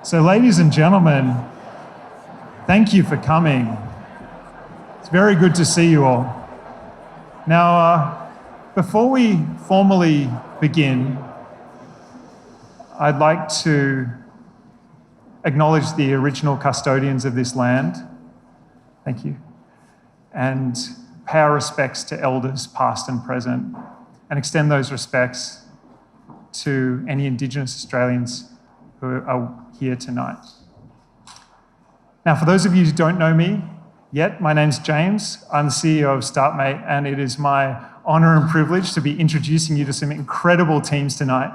So ladies and gentlemen, thank you for coming. It's very good to see you all. Now, before we formally begin, I'd like to acknowledge the original custodians of this land. Thank you. And pay our respects to elders past and present, and extend those respects to any Indigenous Australians who are here tonight. Now, for those of you who don't know me yet, my name's James. I'm the CEO of StartMate, and it is my honor and privilege to be introducing you to some incredible teams tonight.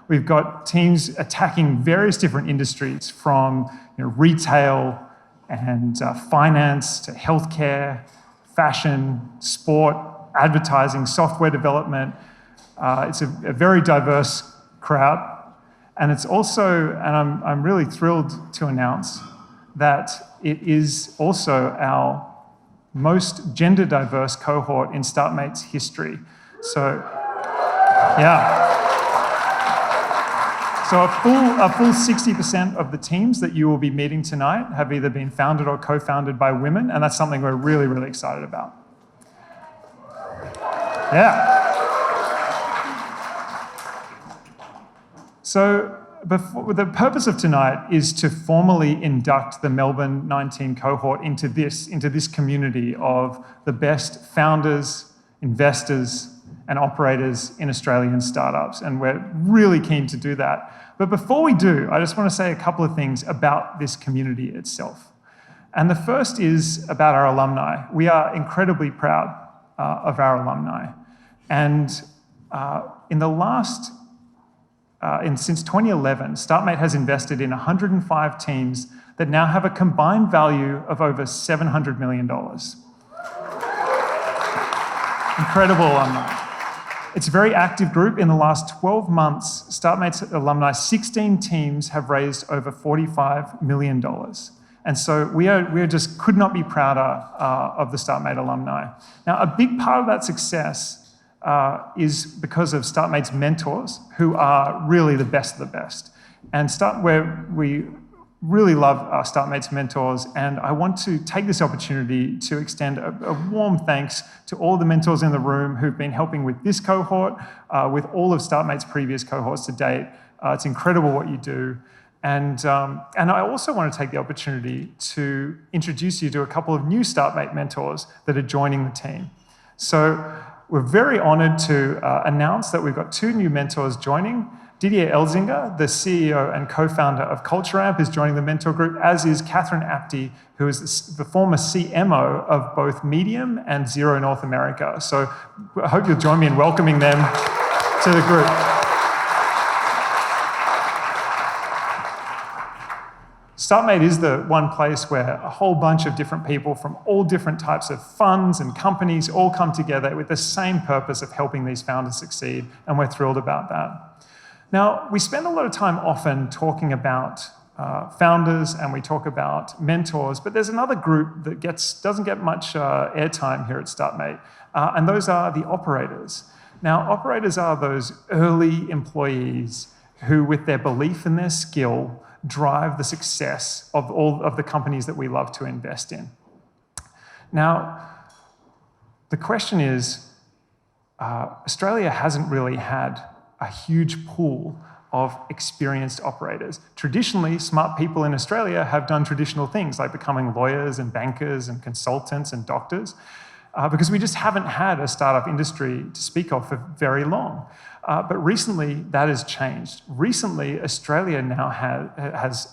We've got teams attacking various different industries, from retail and finance to healthcare, fashion, sport, advertising, software development. It's a very diverse crowd. And it's also, and I'm really thrilled to announce that it is also our most gender diverse cohort in StartMate's history. So, yeah. So a full 60% of the teams that you will be meeting tonight have either been founded or co-founded by women, and that's something we're really, really excited about. Yeah. So the purpose of tonight is to formally induct the Melbourne 19 cohort into this community of the best founders, investors, and operators in Australian startups. And we're really keen to do that. But before we do, I just want to say a couple of things about this community itself. And the first is about our alumni. We are incredibly proud of our alumni. And since 2011, StartMate has invested in 105 teams that now have a combined value of over $700 million. Incredible alumni. It's a very active group. In the last 12 months, StartMate's alumni, 16 teams have raised over $45 million. And so we just could not be prouder of the StartMate alumni. Now, a big part of that success is because of StartMate's mentors, who are really the best of the best. And we really love our StartMate's mentors, and I want to take this opportunity to extend a warm thanks to all the mentors in the room who've been helping with this cohort, with all of StartMate's previous cohorts to date. It's incredible what you do. And I also want to take the opportunity to introduce you to a couple of new StartMate mentors that are joining the team. So we're very honored to announce that we've got two new mentors joining. Didier Elzinga, the CEO and co-founder of CultureAmp, is joining the mentor group, as is Catherine Apty, who is the former CMO of both Medium and Xero North America. So I hope you'll join me in welcoming them to the group. StartMate is the one place where a whole bunch of different people from all different types of funds and companies all come together with the same purpose of helping these founders succeed, and we're thrilled about that. Now, we spend a lot of time often talking about founders, and we talk about mentors, but there's another group that doesn't get much airtime here at StartMate, and those are the operators. Now, operators are those early employees who, with their belief and their skill, drive the success of all of the companies that we love to invest in. Now, the question is, Australia hasn't really had a huge pool of experienced operators. Traditionally, smart people in Australia have done traditional things like becoming lawyers and bankers and consultants and doctors, because we just haven't had a startup industry to speak of for very long. But recently, that has changed. Recently, Australia now has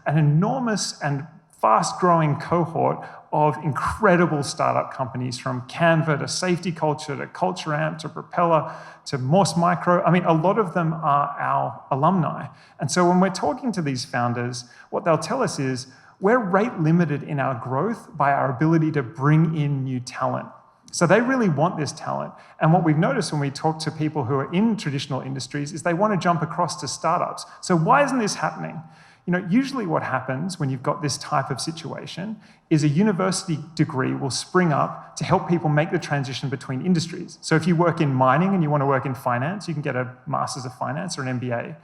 an enormous and fast-growing cohort of incredible startup companies, from Canva to Safety Culture to CultureAmp to Propeller to Morse Micro. I mean, a lot of them are our alumni. And so when we're talking to these founders, what they'll tell us is we're rate limited in our growth by our ability to bring in new talent. So they really want this talent. And what we've noticed when we talk to people who are in traditional industries is they want to jump across to startups. So why isn't this happening? Usually what happens when you've got this type of situation is a university degree will spring up to help people make the transition between industries. So if you work in mining and you want to work in finance, you can get a Master's of Finance or an MBA.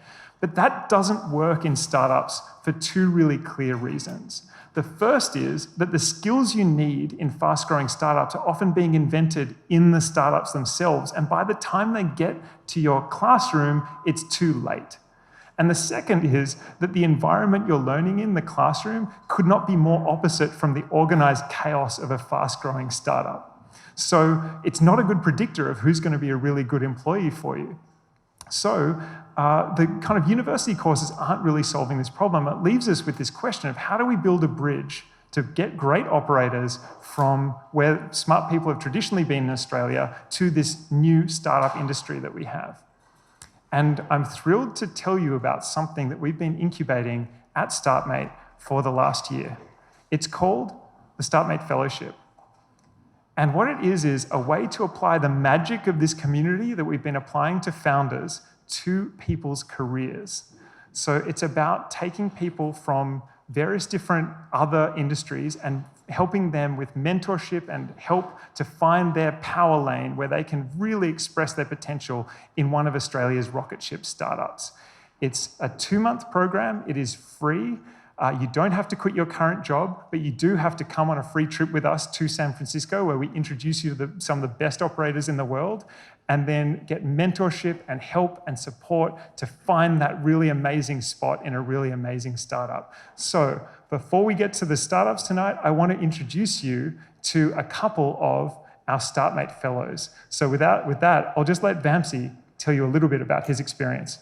But that doesn't work in startups for two really clear reasons. The first is that the skills you need in fast-growing startups are often being invented in the startups themselves, and by the time they get to your classroom, it's too late. And the second is that the environment you're learning in, the classroom, could not be more opposite from the organized chaos of a fast-growing startup. So it's not a good predictor of who's going to be a really good employee for you. So the kind of university courses aren't really solving this problem. It leaves us with this question of how do we build a bridge to get great operators from where smart people have traditionally been in Australia to this new startup industry that we have. And I'm thrilled to tell you about something that we've been incubating at StartMate for the last year. It's called the StartMate Fellowship. And what it is a way to apply the magic of this community that we've been applying to founders to people's careers. So it's about taking people from various different other industries and helping them with mentorship and help to find their power lane where they can really express their potential in one of Australia's rocket ship startups. It's a 2-month program. It is free. You don't have to quit your current job, but you do have to come on a free trip with us to San Francisco, where we introduce you to some of the best operators in the world, and then get mentorship and help and support to find that really amazing spot in a really amazing startup. So before we get to the startups tonight, I want to introduce you to a couple of our StartMate fellows. So with that, I'll just let Vamsi tell you a little bit about his experience.